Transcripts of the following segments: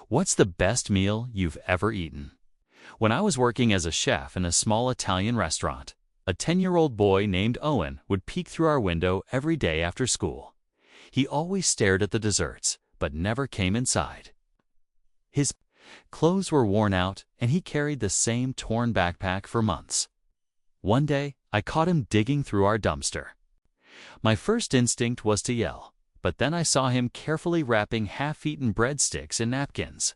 What's the best meal you've ever eaten? When I was working as a chef in a small Italian restaurant, a 10-year-old boy named Owen would peek through our window every day after school. He always stared at the desserts, but never came inside. His clothes were worn out, and he carried the same torn backpack for months. One day, I caught him digging through our dumpster. My first instinct was to yell, but then I saw him carefully wrapping half-eaten breadsticks in napkins.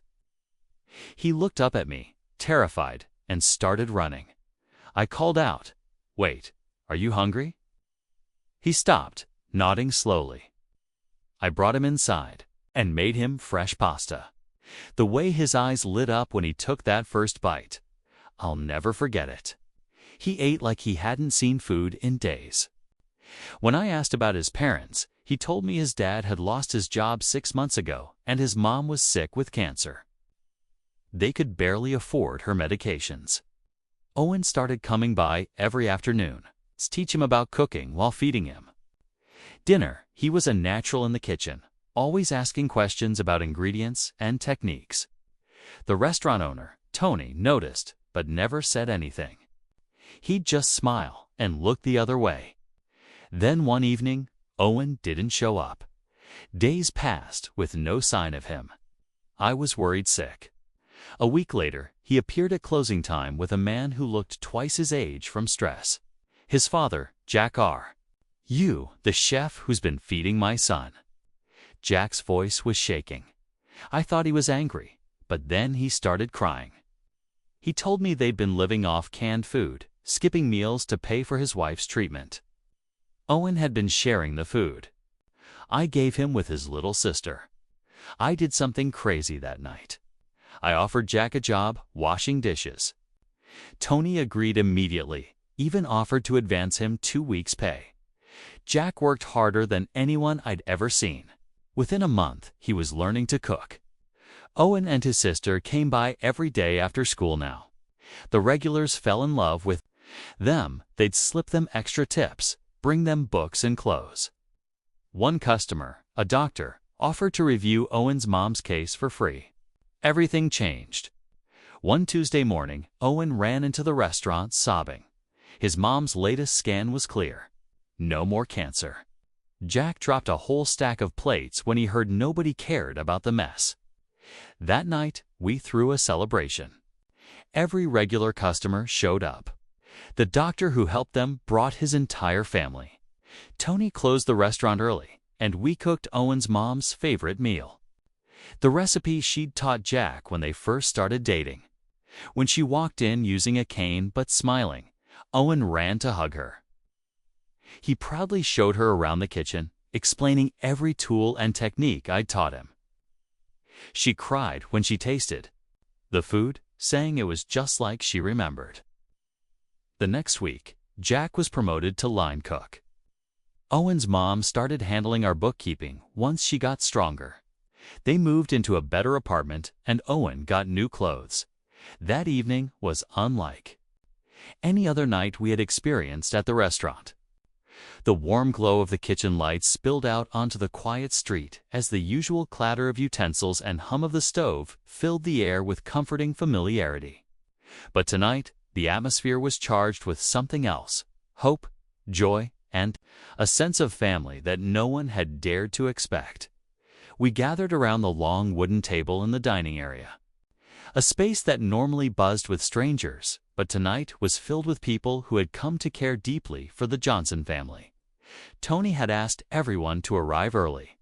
He looked up at me, terrified, and started running. I called out, "Wait, are you hungry?" He stopped, nodding slowly. I brought him inside and made him fresh pasta. The way his eyes lit up when he took that first bite, I'll never forget it. He ate like he hadn't seen food in days. When I asked about his parents, he told me his dad had lost his job 6 months ago and his mom was sick with cancer. They could barely afford her medications. Owen started coming by every afternoon to teach him about cooking while feeding him. Dinner, he was a natural in the kitchen, always asking questions about ingredients and techniques. The restaurant owner, Tony, noticed but never said anything. He'd just smile and look the other way. Then one evening, Owen didn't show up. Days passed with no sign of him. I was worried sick. A week later, he appeared at closing time with a man who looked twice his age from stress. His father, Jack R. "You, the chef who's been feeding my son." Jack's voice was shaking. I thought he was angry, but then he started crying. He told me they'd been living off canned food, skipping meals to pay for his wife's treatment. Owen had been sharing the food I gave him with his little sister. I did something crazy that night. I offered Jack a job washing dishes. Tony agreed immediately, even offered to advance him 2 weeks' pay. Jack worked harder than anyone I'd ever seen. Within a month, he was learning to cook. Owen and his sister came by every day after school now. The regulars fell in love with them. They'd slip them extra tips, bring them books and clothes. One customer, a doctor, offered to review Owen's mom's case for free. Everything changed. One Tuesday morning, Owen ran into the restaurant sobbing. His mom's latest scan was clear. No more cancer. Jack dropped a whole stack of plates when he heard nobody cared about the mess. That night, we threw a celebration. Every regular customer showed up. The doctor who helped them brought his entire family. Tony closed the restaurant early, and we cooked Owen's mom's favorite meal. The recipe she'd taught Jack when they first started dating. When she walked in using a cane but smiling, Owen ran to hug her. He proudly showed her around the kitchen, explaining every tool and technique I'd taught him. She cried when she tasted the food, saying it was just like she remembered. The next week, Jack was promoted to line cook. Owen's mom started handling our bookkeeping once she got stronger. They moved into a better apartment, and Owen got new clothes. That evening was unlike any other night we had experienced at the restaurant. The warm glow of the kitchen lights spilled out onto the quiet street as the usual clatter of utensils and hum of the stove filled the air with comforting familiarity. But tonight, the atmosphere was charged with something else: hope, joy, and a sense of family that no one had dared to expect. We gathered around the long wooden table in the dining area, a space that normally buzzed with strangers, but tonight was filled with people who had come to care deeply for the Johnson family. Tony had asked everyone to arrive early,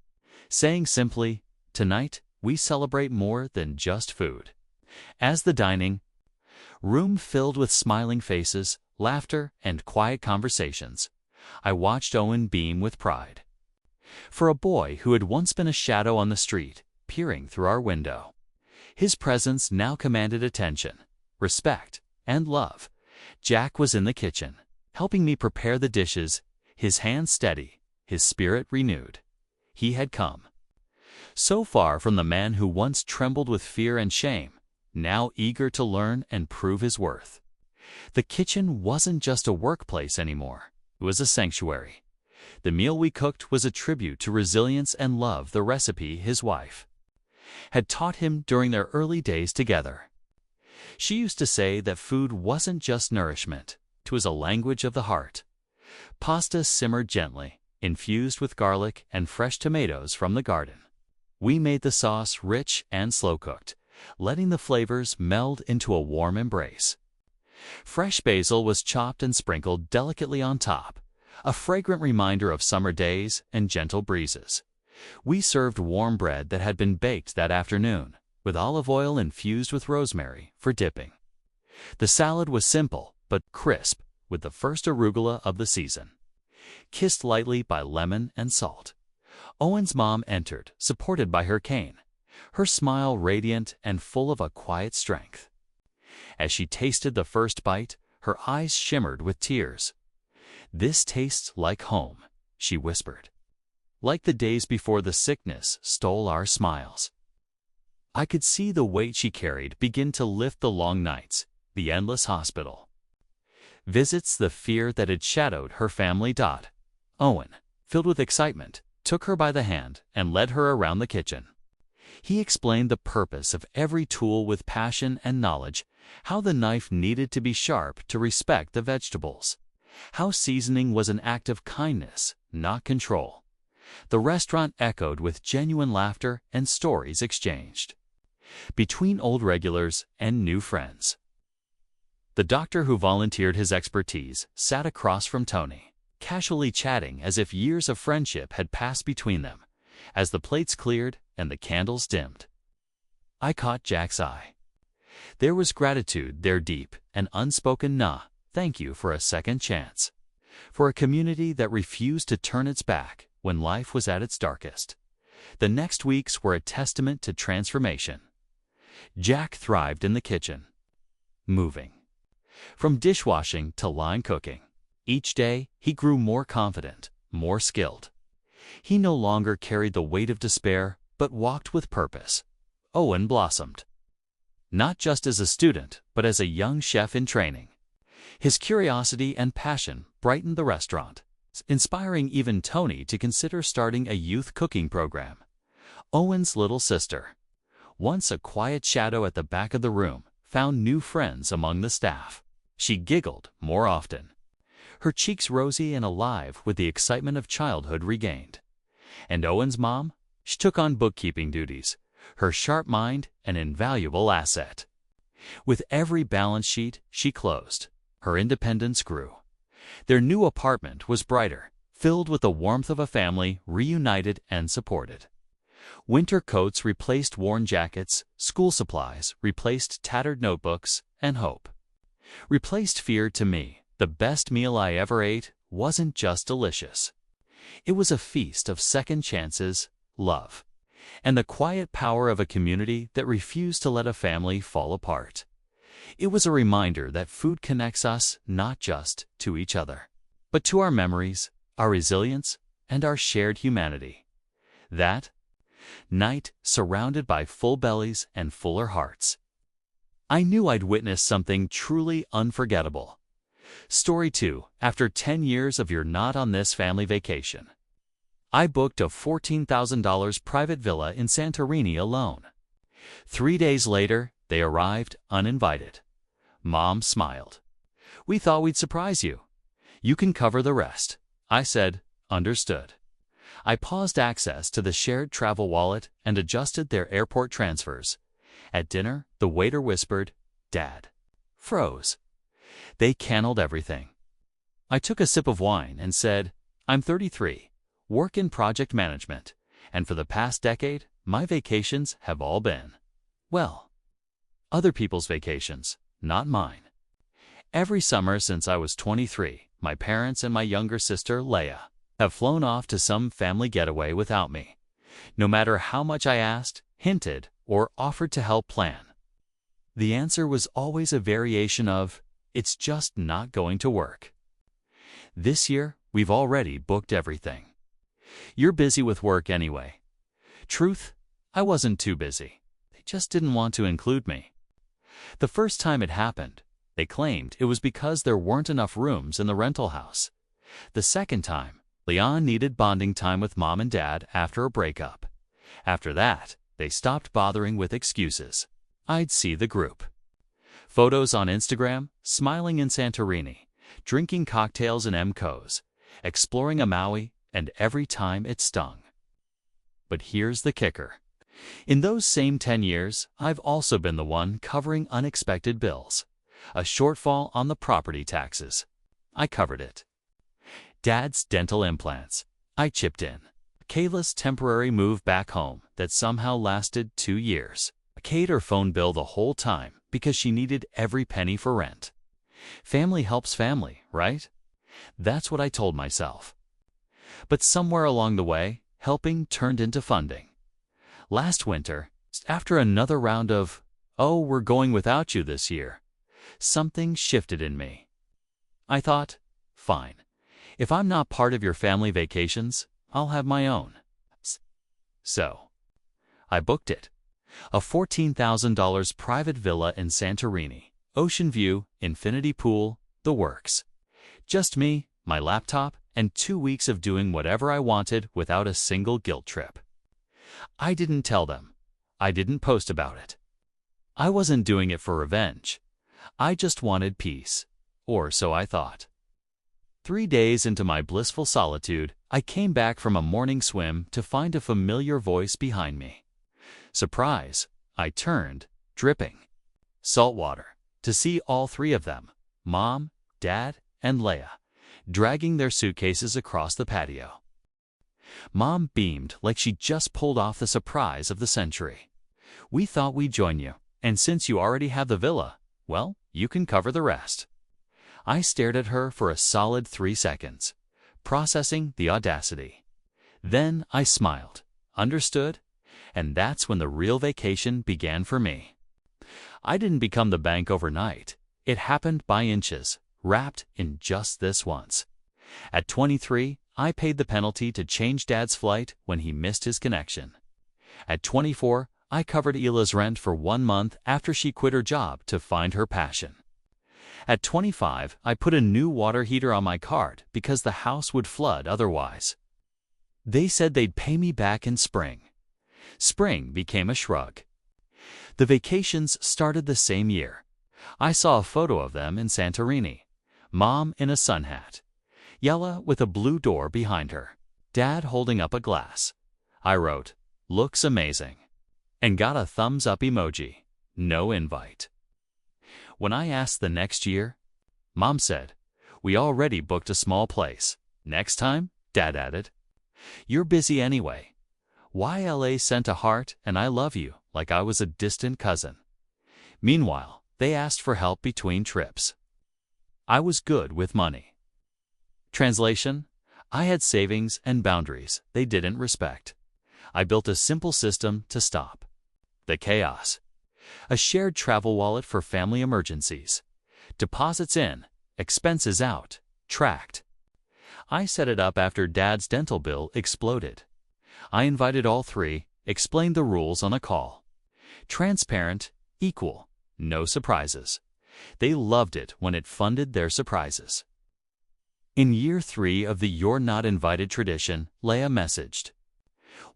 saying simply, "Tonight, we celebrate more than just food." As the dining room filled with smiling faces, laughter, and quiet conversations, I watched Owen beam with pride. For a boy who had once been a shadow on the street, peering through our window, his presence now commanded attention, respect, and love. Jack was in the kitchen, helping me prepare the dishes, his hands steady, his spirit renewed. He had come so far from the man who once trembled with fear and shame, now eager to learn and prove his worth. The kitchen wasn't just a workplace anymore. It was a sanctuary. The meal we cooked was a tribute to resilience and love, the recipe his wife had taught him during their early days together. She used to say that food wasn't just nourishment, it was a language of the heart. Pasta simmered gently, infused with garlic and fresh tomatoes from the garden. We made the sauce rich and slow-cooked, letting the flavors meld into a warm embrace. Fresh basil was chopped and sprinkled delicately on top, a fragrant reminder of summer days and gentle breezes. We served warm bread that had been baked that afternoon, with olive oil infused with rosemary for dipping. The salad was simple but crisp, with the first arugula of the season, kissed lightly by lemon and salt. Owen's mom entered, supported by her cane, her smile radiant and full of a quiet strength. As she tasted the first bite, her eyes shimmered with tears. "This tastes like home," she whispered. "Like the days before the sickness stole our smiles." I could see the weight she carried begin to lift the long nights, the endless hospital visits, the fear that had shadowed her family. Owen, filled with excitement, took her by the hand and led her around the kitchen. He explained the purpose of every tool with passion and knowledge, how the knife needed to be sharp to respect the vegetables, how seasoning was an act of kindness, not control. The restaurant echoed with genuine laughter and stories exchanged between old regulars and new friends. The doctor who volunteered his expertise sat across from Tony, casually chatting as if years of friendship had passed between them, as the plates cleared and the candles dimmed. I caught Jack's eye. There was gratitude there, deep, an unspoken thank you for a second chance, for a community that refused to turn its back when life was at its darkest. The next weeks were a testament to transformation. Jack thrived in the kitchen, moving from dishwashing to line cooking. Each day, he grew more confident, more skilled. He no longer carried the weight of despair, but walked with purpose. Owen blossomed, not just as a student, but as a young chef in training. His curiosity and passion brightened the restaurant, inspiring even Tony to consider starting a youth cooking program. Owen's little sister, once a quiet shadow at the back of the room, found new friends among the staff. She giggled more often, her cheeks rosy and alive with the excitement of childhood regained. And Owen's mom, she took on bookkeeping duties, her sharp mind an invaluable asset. With every balance sheet she closed, her independence grew. Their new apartment was brighter, filled with the warmth of a family reunited and supported. Winter coats replaced worn jackets, school supplies replaced tattered notebooks, and hope replaced fear. To me, the best meal I ever ate wasn't just delicious. It was a feast of second chances, love, and the quiet power of a community that refused to let a family fall apart. It was a reminder that food connects us not just to each other, but to our memories, our resilience, and our shared humanity. That night, surrounded by full bellies and fuller hearts, I knew I'd witnessed something truly unforgettable. Story 2. After 10 years of You're Not on This family vacation, I booked a $14,000 private villa in Santorini alone. 3 days later, they arrived uninvited. Mom smiled. "We thought we'd surprise you. You can cover the rest." I said, "Understood." I paused access to the shared travel wallet and adjusted their airport transfers. At dinner, the waiter whispered, "Dad." Froze. They canceled everything. I took a sip of wine and said, "I'm 33, work in project management, and for the past decade, my vacations have all been, well, other people's vacations, not mine." Every summer since I was 23, my parents and my younger sister, Leia, have flown off to some family getaway without me, no matter how much I asked, hinted, or offered to help plan. The answer was always a variation of, "It's just not going to work." This year, we've already booked everything. You're busy with work anyway. Truth, I wasn't too busy. They just didn't want to include me. The first time it happened, they claimed it was because there weren't enough rooms in the rental house. The second time, Leon needed bonding time with Mom and Dad after a breakup. After that, They stopped bothering with excuses. I'd see the group. Photos on Instagram, smiling in Santorini, drinking cocktails in MCOs, exploring a Maui, and every time it stung. But here's the kicker. In those same 10 years, I've also been the one covering unexpected bills. A shortfall on the property taxes. I covered it. Dad's dental implants. I chipped in. Kayla's temporary move back home that somehow lasted 2 years. Paid her phone bill the whole time because she needed every penny for rent. Family helps family, right? That's what I told myself. But somewhere along the way, helping turned into funding. Last winter, after another round of, "Oh, we're going without you this year," something shifted in me. I thought, fine. If I'm not part of your family vacations, I'll have my own. So, I booked it. A $14,000 private villa in Santorini, ocean view, infinity pool, the works. Just me, my laptop, and 2 weeks of doing whatever I wanted without a single guilt trip. I didn't tell them. I didn't post about it. I wasn't doing it for revenge. I just wanted peace, or so I thought. 3 days into my blissful solitude, I came back from a morning swim to find a familiar voice behind me. Surprise! I turned, dripping. Salt water, to see all 3 of them, Mom, Dad, and Leia, dragging their suitcases across the patio. Mom beamed like she just pulled off the surprise of the century. "We thought we'd join you, and since you already have the villa, well, you can cover the rest." I stared at her for a solid 3 seconds, processing the audacity. Then I smiled, understood, and that's when the real vacation began for me. I didn't become the bank overnight. It happened by inches, wrapped in just this once. At 23, I paid the penalty to change Dad's flight when he missed his connection. At 24, I covered Ila's rent for 1 month after she quit her job to find her passion. At 25, I put a new water heater on my card because the house would flood otherwise. They said they'd pay me back in spring. Spring became a shrug. The vacations started the same year. I saw a photo of them in Santorini. Mom in a sun hat. Yella with a blue door behind her. Dad holding up a glass. I wrote, "Looks amazing," and got a thumbs up emoji. No invite. When I asked the next year, Mom said, "We already booked a small place. Next time," Dad added. "You're busy anyway." YLA sent a heart and "I love you" like I was a distant cousin. Meanwhile, they asked for help between trips. I was good with money. Translation: I had savings and boundaries they didn't respect. I built a simple system to stop the chaos. A shared travel wallet for family emergencies. Deposits in, expenses out, tracked. I set it up after Dad's dental bill exploded. I invited all 3, explained the rules on a call. Transparent, equal, no surprises. They loved it when it funded their surprises. In year 3 of the "You're Not Invited" tradition, Leia messaged,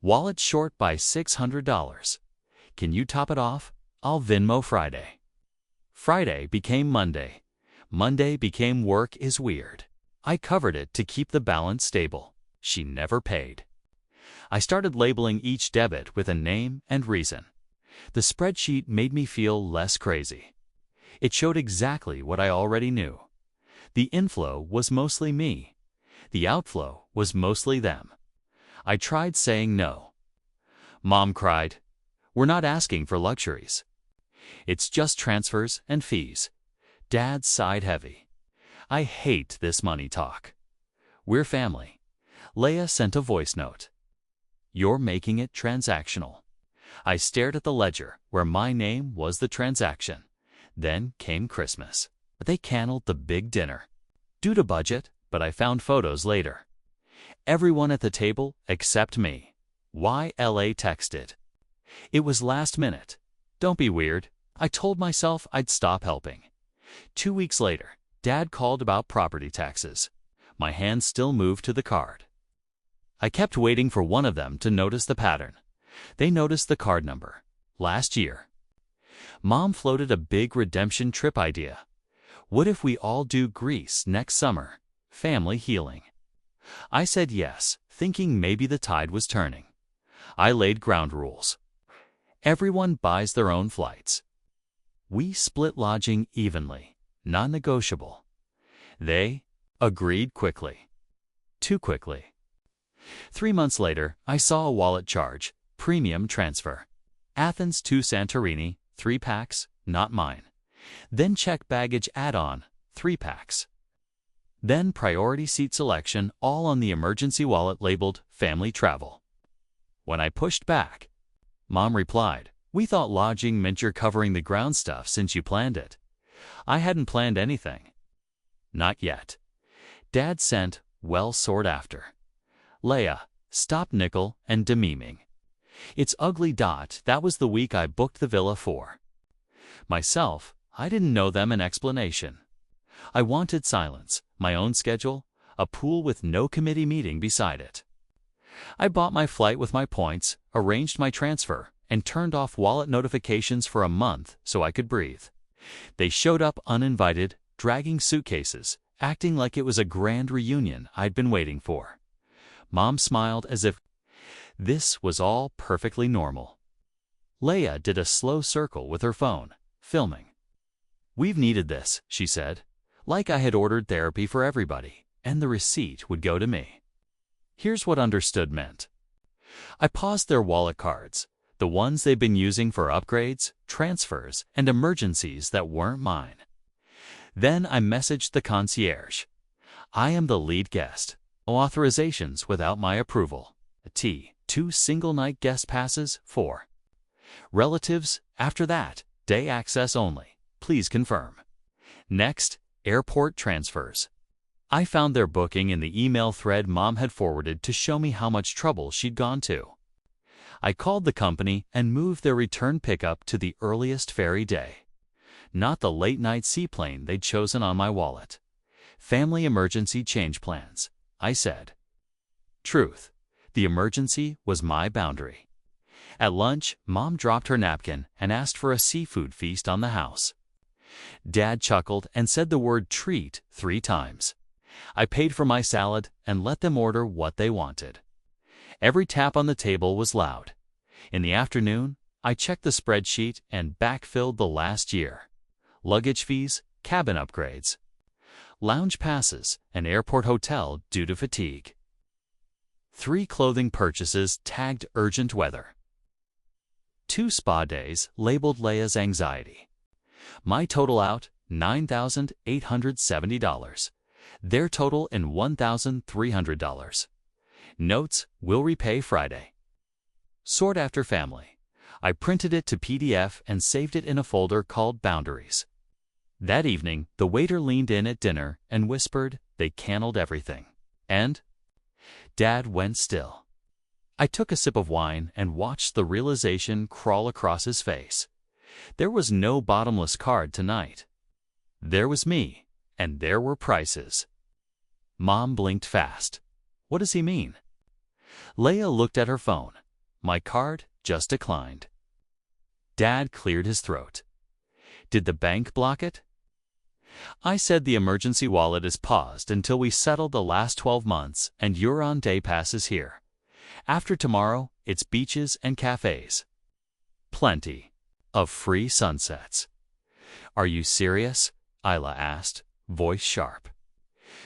"Wallet short by $600. Can you top it off? I'll Venmo Friday." Friday became Monday. Monday became work is weird. I covered it to keep the balance stable. She never paid. I started labeling each debit with a name and reason. The spreadsheet made me feel less crazy. It showed exactly what I already knew. The inflow was mostly me. The outflow was mostly them. I tried saying no. Mom cried, "We're not asking for luxuries. It's just transfers and fees." Dad sighed heavy. "I hate this money talk. We're family." Leia sent a voice note. "You're making it transactional." I stared at the ledger where my name was the transaction. Then came Christmas. They canceled the big dinner. Due to budget, but I found photos later. Everyone at the table except me. YLA texted. It was last minute. Don't be weird. I told myself I'd stop helping. 2 weeks later, Dad called about property taxes. My hand still moved to the card. I kept waiting for one of them to notice the pattern. They noticed the card number. Last year. Mom floated a big redemption trip idea. What if we all do Greece next summer? Family healing. I said yes, thinking maybe the tide was turning. I laid ground rules. Everyone buys their own flights. We split lodging evenly, non-negotiable. They agreed quickly. Too quickly. 3 months later, I saw a wallet charge, premium transfer. Athens to Santorini, 3 packs, not mine. Then check baggage add-on, 3 packs. Then priority seat selection, all on the emergency wallet labeled family travel. When I pushed back, Mom replied, "We thought lodging meant you're covering the ground stuff since you planned it." I hadn't planned anything. Not yet. Dad sent, well sought after. Leia, stop nickel and dememing. It's ugly. That was the week I booked the villa for. Myself, I didn't know them an explanation. I wanted silence, my own schedule, a pool with no committee meeting beside it. I bought my flight with my points, arranged my transfer, and turned off wallet notifications for a month so I could breathe. They showed up uninvited, dragging suitcases, acting like it was a grand reunion I'd been waiting for. Mom smiled as if this was all perfectly normal. Leia did a slow circle with her phone, filming. "We've needed this," she said, like I had ordered therapy for everybody, and the receipt would go to me. Here's what understood meant. I paused their wallet cards, the ones they've been using for upgrades, transfers, and emergencies that weren't mine. Then I messaged the concierge. "I am the lead guest. Authorizations without my approval. 2 single-night guest passes, 4. Relatives, after that, day access only. Please confirm." Next, airport transfers. I found their booking in the email thread Mom had forwarded to show me how much trouble she'd gone to. I called the company and moved their return pickup to the earliest ferry day. Not the late-night seaplane they'd chosen on my wallet. Family emergency change plans, I said. Truth, the emergency was my boundary. At lunch, Mom dropped her napkin and asked for a seafood feast on the house. Dad chuckled and said the word treat 3 times. I paid for my salad and let them order what they wanted. Every tap on the table was loud. In the afternoon, I checked the spreadsheet and backfilled the last year. Luggage fees, cabin upgrades, lounge passes, and airport hotel due to fatigue. 3 clothing purchases tagged urgent weather. 2 spa days labeled Leia's anxiety. My total out, $9,870. Their total in $1,300. Notes, will repay Friday. Sort after family. I printed it to PDF and saved it in a folder called Boundaries. That evening, the waiter leaned in at dinner and whispered they canceled everything. And Dad went still. I took a sip of wine and watched the realization crawl across his face. There was no bottomless card tonight. There was me, and there were prices. Mom blinked fast. What does he mean? Leia looked at her phone. My card just declined. Dad cleared his throat. Did the bank block it? I said the emergency wallet is paused until we settle the last 12 months and you're on day passes here. After tomorrow, it's beaches and cafes. Plenty of free sunsets. Are you serious? Isla asked, voice sharp.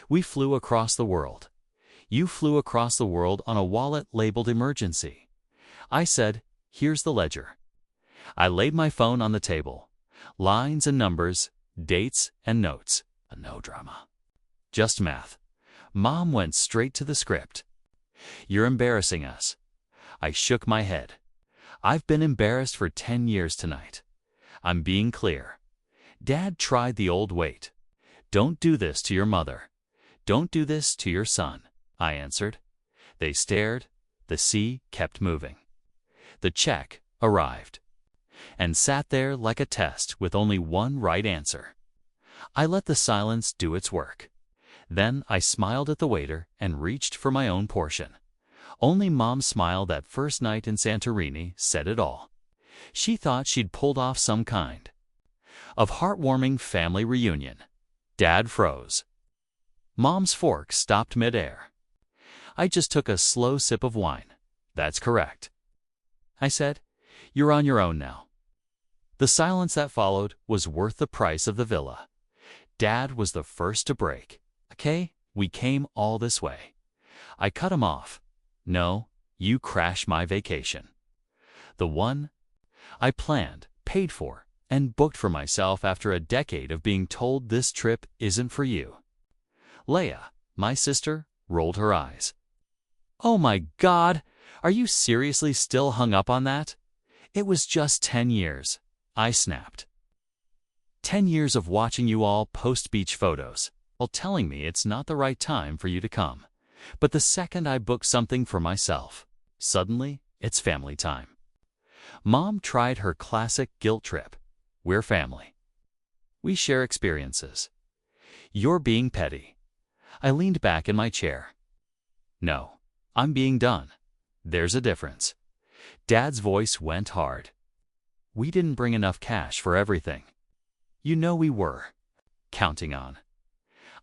We flew across the world. You flew across the world on a wallet labeled emergency. I said, here's the ledger. I laid my phone on the table. Lines and numbers, dates and notes. No drama. Just math. Mom went straight to the script. You're embarrassing us. I shook my head. I've been embarrassed for 10 years tonight. I'm being clear. Dad tried the old wait. Don't do this to your mother. Don't do this to your son, I answered. They stared. The sea kept moving. The check arrived and sat there like a test with only one right answer. I let the silence do its work. Then I smiled at the waiter and reached for my own portion. Only Mom's smile that first night in Santorini said it all. She thought she'd pulled off some kind of heartwarming family reunion. Dad froze. Mom's fork stopped midair. I just took a slow sip of wine. That's correct, I said. You're on your own now. The silence that followed was worth the price of the villa. Dad was the first to break. Okay, we came all this way. I cut him off. No, you crashed my vacation. The one I planned, paid for, and booked for myself after a decade of being told this trip isn't for you. Leia, my sister, rolled her eyes. Oh my God, are you seriously still hung up on that? It was just 10 years, I snapped. 10 years of watching you all post beach photos, while telling me it's not the right time for you to come. But the second I book something for myself, suddenly it's family time. Mom tried her classic guilt trip. We're family. We share experiences. You're being petty. I leaned back in my chair. No, I'm being done. There's a difference. Dad's voice went hard. We didn't bring enough cash for everything. You know we were counting on.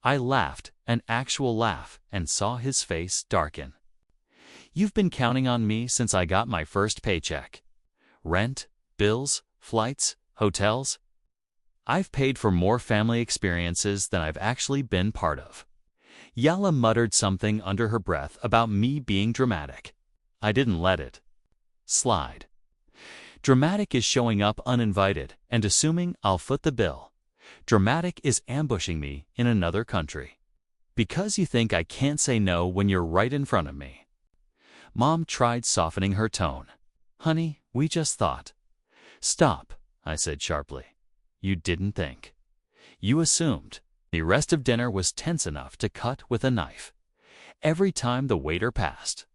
I laughed, an actual laugh, and saw his face darken. You've been counting on me since I got my first paycheck. Rent, bills, flights, hotels. I've paid for more family experiences than I've actually been part of. Yala muttered something under her breath about me being dramatic. I didn't let it slide. Dramatic is showing up uninvited and assuming I'll foot the bill. Dramatic is ambushing me in another country. Because you think I can't say no when you're right in front of me. Mom tried softening her tone. Honey, we just thought. Stop, I said sharply. You didn't think. You assumed. The rest of dinner was tense enough to cut with a knife. Every time the waiter passed,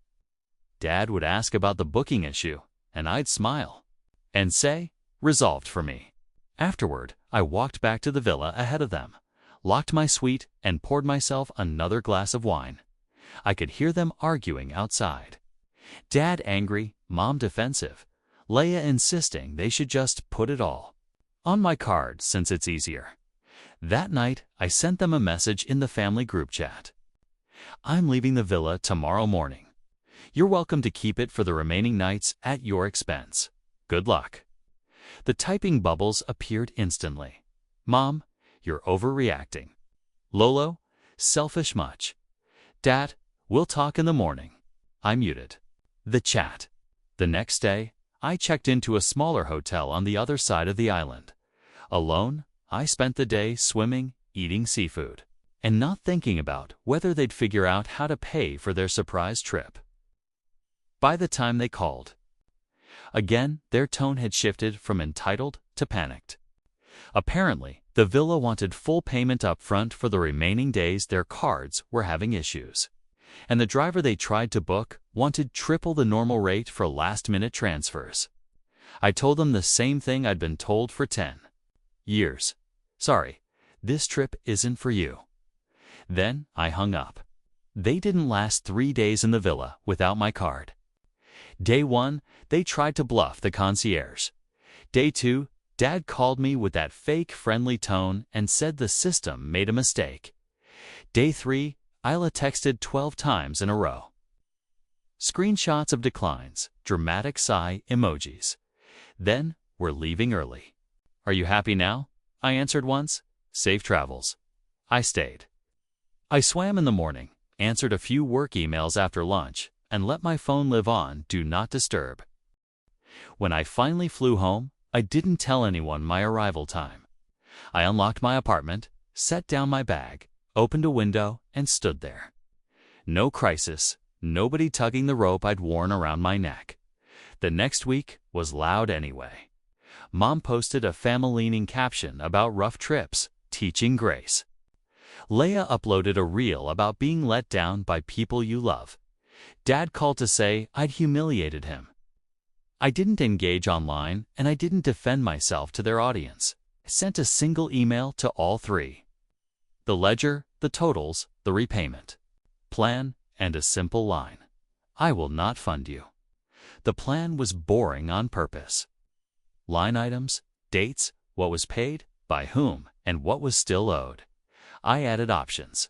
Dad would ask about the booking issue, and I'd smile and say, resolved for me. Afterward, I walked back to the villa ahead of them, locked my suite, and poured myself another glass of wine. I could hear them arguing outside. Dad angry, Mom defensive, Leia insisting they should just put it all on my card since it's easier. That night, I sent them a message in the family group chat. I'm leaving the villa tomorrow morning. You're welcome to keep it for the remaining nights at your expense. Good luck. The typing bubbles appeared instantly. Mom, you're overreacting. Lolo, selfish much. Dad, we'll talk in the morning. I muted the chat. The next day, I checked into a smaller hotel on the other side of the island. Alone, I spent the day swimming, eating seafood, and not thinking about whether they'd figure out how to pay for their surprise trip. By the time they called, again, their tone had shifted from entitled to panicked. Apparently, the villa wanted full payment up front for the remaining days their cards were having issues. And the driver they tried to book wanted triple the normal rate for last-minute transfers. I told them the same thing I'd been told for 10 years. Sorry, this trip isn't for you. Then I hung up. They didn't last 3 days in the villa without my card. Day 1, they tried to bluff the concierge. Day 2, Dad called me with that fake friendly tone and said the system made a mistake. Day 3, Isla texted 12 times in a row. Screenshots of declines, dramatic sigh emojis. Then, we're leaving early. Are you happy now? I answered once. Safe travels. I stayed. I swam in the morning, answered a few work emails after lunch, and let my phone live on Do Not Disturb. When I finally flew home, I didn't tell anyone my arrival time. I unlocked my apartment, set down my bag, opened a window, and stood there. No crisis, nobody tugging the rope I'd worn around my neck. The next week was loud anyway. Mom posted a family-leaning caption about rough trips, teaching grace. Leia uploaded a reel about being let down by people you love. Dad called to say I'd humiliated him. I didn't engage online, and I didn't defend myself to their audience. I sent a single email to all three. The ledger, the totals, the repayment plan, and a simple line. I will not fund you. The plan was boring on purpose. Line items, dates, what was paid, by whom, and what was still owed. I added options.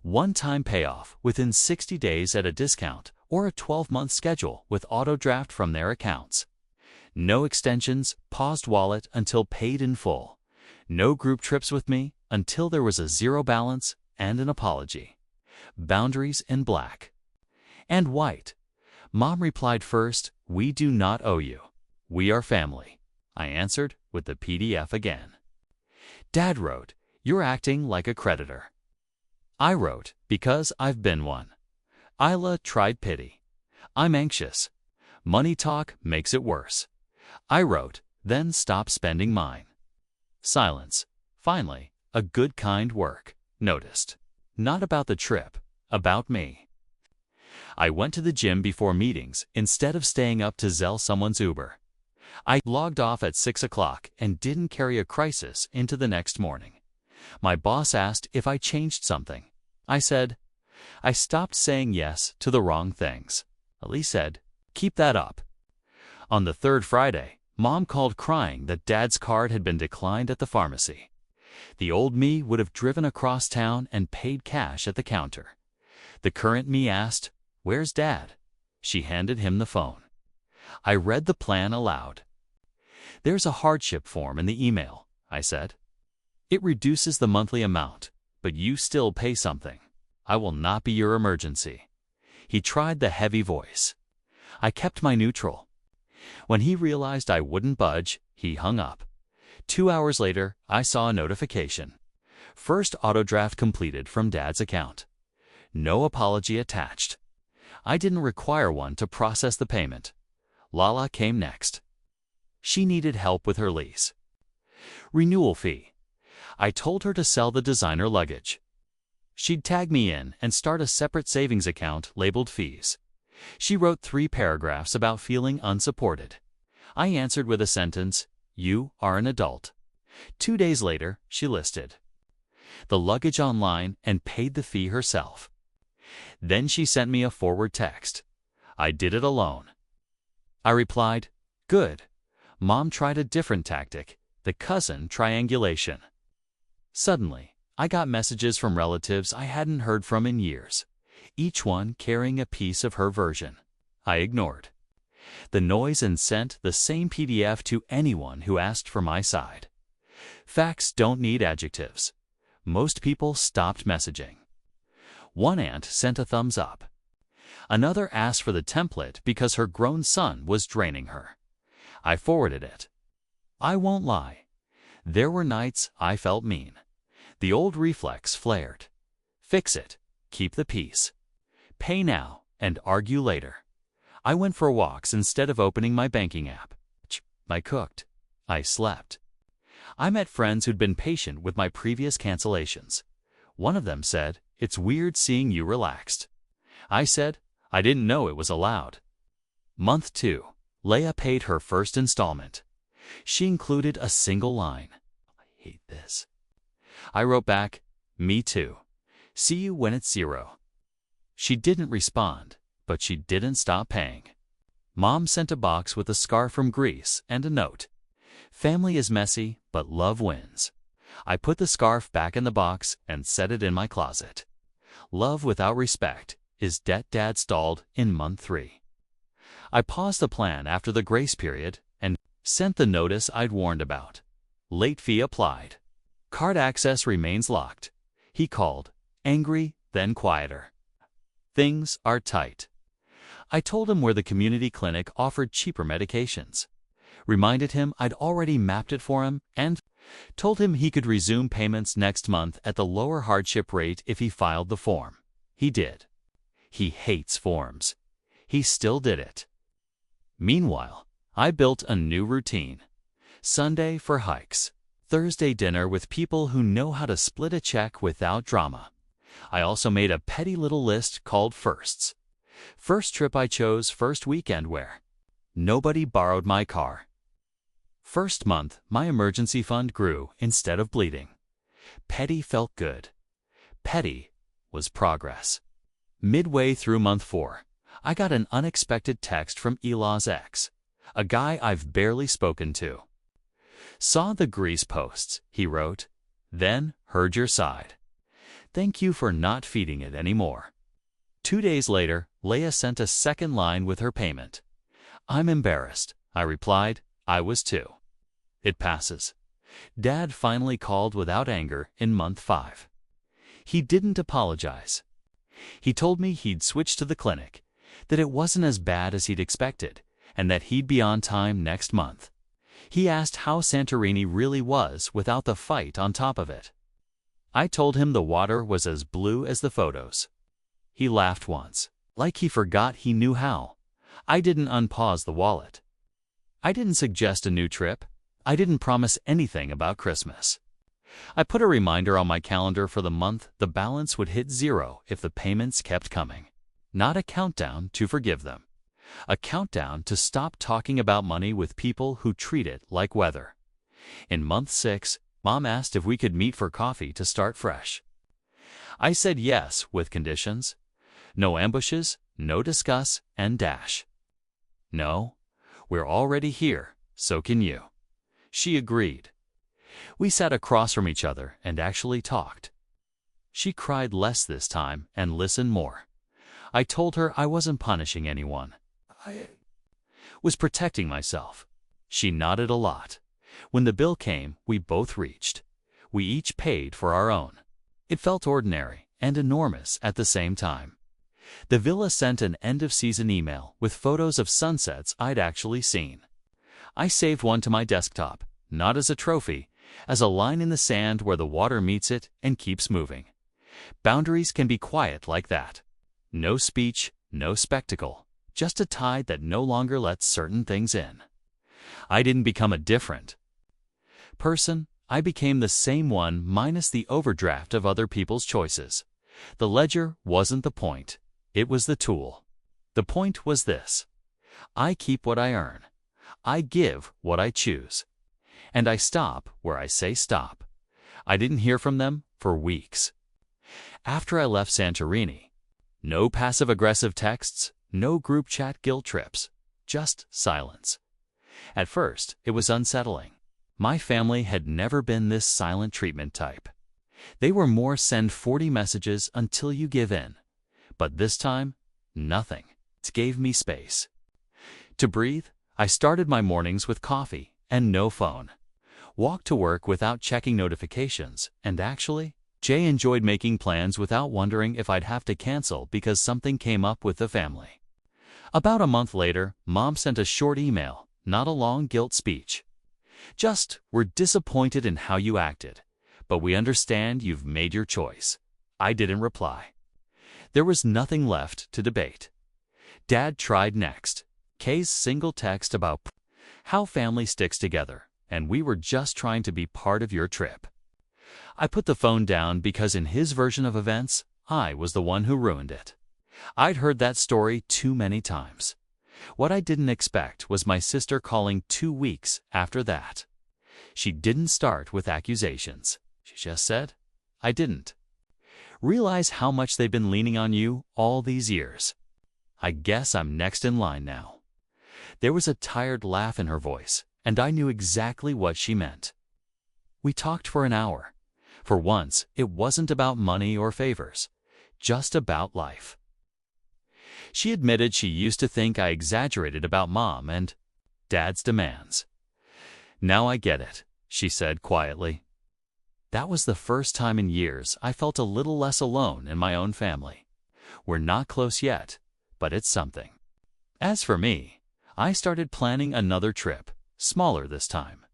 One-time payoff within 60 days at a discount or a 12-month schedule with auto-draft from their accounts. No extensions, paused wallet until paid in full. No group trips with me until there was a zero balance and an apology. Boundaries in black. And white. Mom replied first, "We do not owe you. We are family." I answered with the PDF again. Dad wrote, "You're acting like a creditor." I wrote, "Because I've been one." Isla tried pity. "I'm anxious. Money talk makes it worse." I wrote, "Then stop spending mine." Silence. Finally, a good kind work. Noticed. Not about the trip, about me. I went to the gym before meetings instead of staying up to Zelle someone's Uber. I logged off at 6 o'clock and didn't carry a crisis into the next morning. My boss asked if I changed something. I said, "I stopped saying yes to the wrong things." Ellie said, "Keep that up." On the third Friday, Mom called crying that Dad's card had been declined at the pharmacy. The old me would have driven across town and paid cash at the counter. The current me asked, "Where's Dad?" She handed him the phone. I read the plan aloud. "There's a hardship form in the email," I said. "It reduces the monthly amount, but you still pay something. I will not be your emergency." He tried the heavy voice. I kept my neutral. When he realized I wouldn't budge, he hung up. 2 hours later, I saw a notification. First autodraft completed from Dad's account. No apology attached. I didn't require one to process the payment. Lala came next. She needed help with her lease. Renewal fee. I told her to sell the designer luggage. She'd tag me in and start a separate savings account labeled fees. She wrote 3 paragraphs about feeling unsupported. I answered with a sentence, "You are an adult." 2 days later, she listed the luggage online and paid the fee herself. Then she sent me a forward text. I did it alone. I replied, "Good." Mom tried a different tactic, the cousin triangulation. Suddenly, I got messages from relatives I hadn't heard from in years, each one carrying a piece of her version. I ignored the noise and sent the same PDF to anyone who asked for my side. Facts don't need adjectives. Most people stopped messaging. One aunt sent a thumbs up. Another asked for the template because her grown son was draining her. I forwarded it. I won't lie. There were nights I felt mean. The old reflex flared. Fix it. Keep the peace. Pay now and argue later. I went for walks instead of opening my banking app. I cooked. I slept. I met friends who'd been patient with my previous cancellations. One of them said, "It's weird seeing you relaxed." I said, "I didn't know it was allowed." Month 2. Leia paid her first installment. She included a single line. "I hate this." I wrote back, "Me too. See you when it's 0. She didn't respond, but she didn't stop paying. Mom sent a box with a scarf from Greece and a note. "Family is messy, but love wins." I put the scarf back in the box and set it in my closet. Love without respect is debt Dad stalled in month 3. I paused the plan after the grace period and sent the notice I'd warned about. Late fee applied. Card access remains locked. He called, angry, then quieter. Things are tight. I told him where the community clinic offered cheaper medications. Reminded him I'd already mapped it for him and told him he could resume payments next month at the lower hardship rate if he filed the form. He did. He hates forms. He still did it. Meanwhile, I built a new routine. Sunday for hikes. Thursday dinner with people who know how to split a check without drama. I also made a petty little list called firsts. First trip I chose, first weekend where nobody borrowed my car. First month, my emergency fund grew instead of bleeding. Petty felt good. Petty was progress. Midway through month 4, I got an unexpected text from Elah's ex, a guy I've barely spoken to. Saw the grease posts, he wrote. Then heard your side. Thank you for not feeding it anymore. 2 days later, Leah sent a second line with her payment. I'm embarrassed, I replied. I was too. It passes. Dad finally called without anger in month 5. He didn't apologize. He told me he'd switched to the clinic, that it wasn't as bad as he'd expected, and that he'd be on time next month. He asked how Santorini really was without the fight on top of it. I told him the water was as blue as the photos. He laughed once, like he forgot he knew how. I didn't unpause the wallet. I didn't suggest a new trip. I didn't promise anything about Christmas. I put a reminder on my calendar for the month the balance would hit 0 if the payments kept coming. Not a countdown to forgive them. A countdown to stop talking about money with people who treat it like weather. In month 6, Mom asked if we could meet for coffee to start fresh. I said yes with conditions. No ambushes, no discuss, and dash. No, we're already here, so can you. She agreed. We sat across from each other and actually talked. She cried less this time and listened more. I told her I wasn't punishing anyone. I was protecting myself. She nodded a lot. When the bill came, we both reached. We each paid for our own. It felt ordinary and enormous at the same time. The villa sent an end-of-season email with photos of sunsets I'd actually seen. I saved one to my desktop, not as a trophy, as a line in the sand where the water meets it and keeps moving. Boundaries can be quiet like that. No speech, no spectacle, just a tide that no longer lets certain things in. I didn't become a different person. I became the same one minus the overdraft of other people's choices. The ledger wasn't the point. It was the tool. The point was this. I keep what I earn. I give what I choose. And I stop where I say stop. I didn't hear from them for weeks. After I left Santorini, no passive-aggressive texts, no group chat guilt trips, just silence. At first, it was unsettling. My family had never been this silent treatment type. They were more send 40 messages until you give in. But this time, nothing. It gave me space. To breathe, I started my mornings with coffee and no phone. Walked to work without checking notifications, and actually, Jay enjoyed making plans without wondering if I'd have to cancel because something came up with the family. About a month later, Mom sent a short email, not a long guilt speech. Just, we're disappointed in how you acted, but we understand you've made your choice. I didn't reply. There was nothing left to debate. Dad tried next. Kay's single text about how family sticks together, and we were just trying to be part of your trip. I put the phone down because in his version of events, I was the one who ruined it. I'd heard that story too many times. What I didn't expect was my sister calling 2 weeks after that. She didn't start with accusations. She just said, I didn't realize how much they've been leaning on you all these years. I guess I'm next in line now. There was a tired laugh in her voice, and I knew exactly what she meant. We talked for an hour. For once, it wasn't about money or favors, just about life. She admitted she used to think I exaggerated about Mom and Dad's demands. Now I get it, she said quietly. That was the first time in years I felt a little less alone in my own family. We're not close yet, but it's something. As for me, I started planning another trip, smaller this time.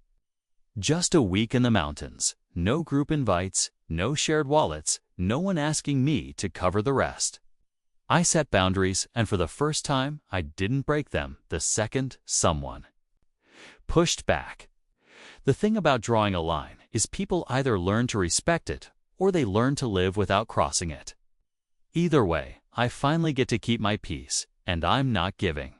Just a week in the mountains, no group invites, no shared wallets, no one asking me to cover the rest. I set boundaries, and for the first time, I didn't break them the second someone pushed back. The thing about drawing a line is people either learn to respect it or they learn to live without crossing it. Either way, I finally get to keep my peace, and I'm not giving.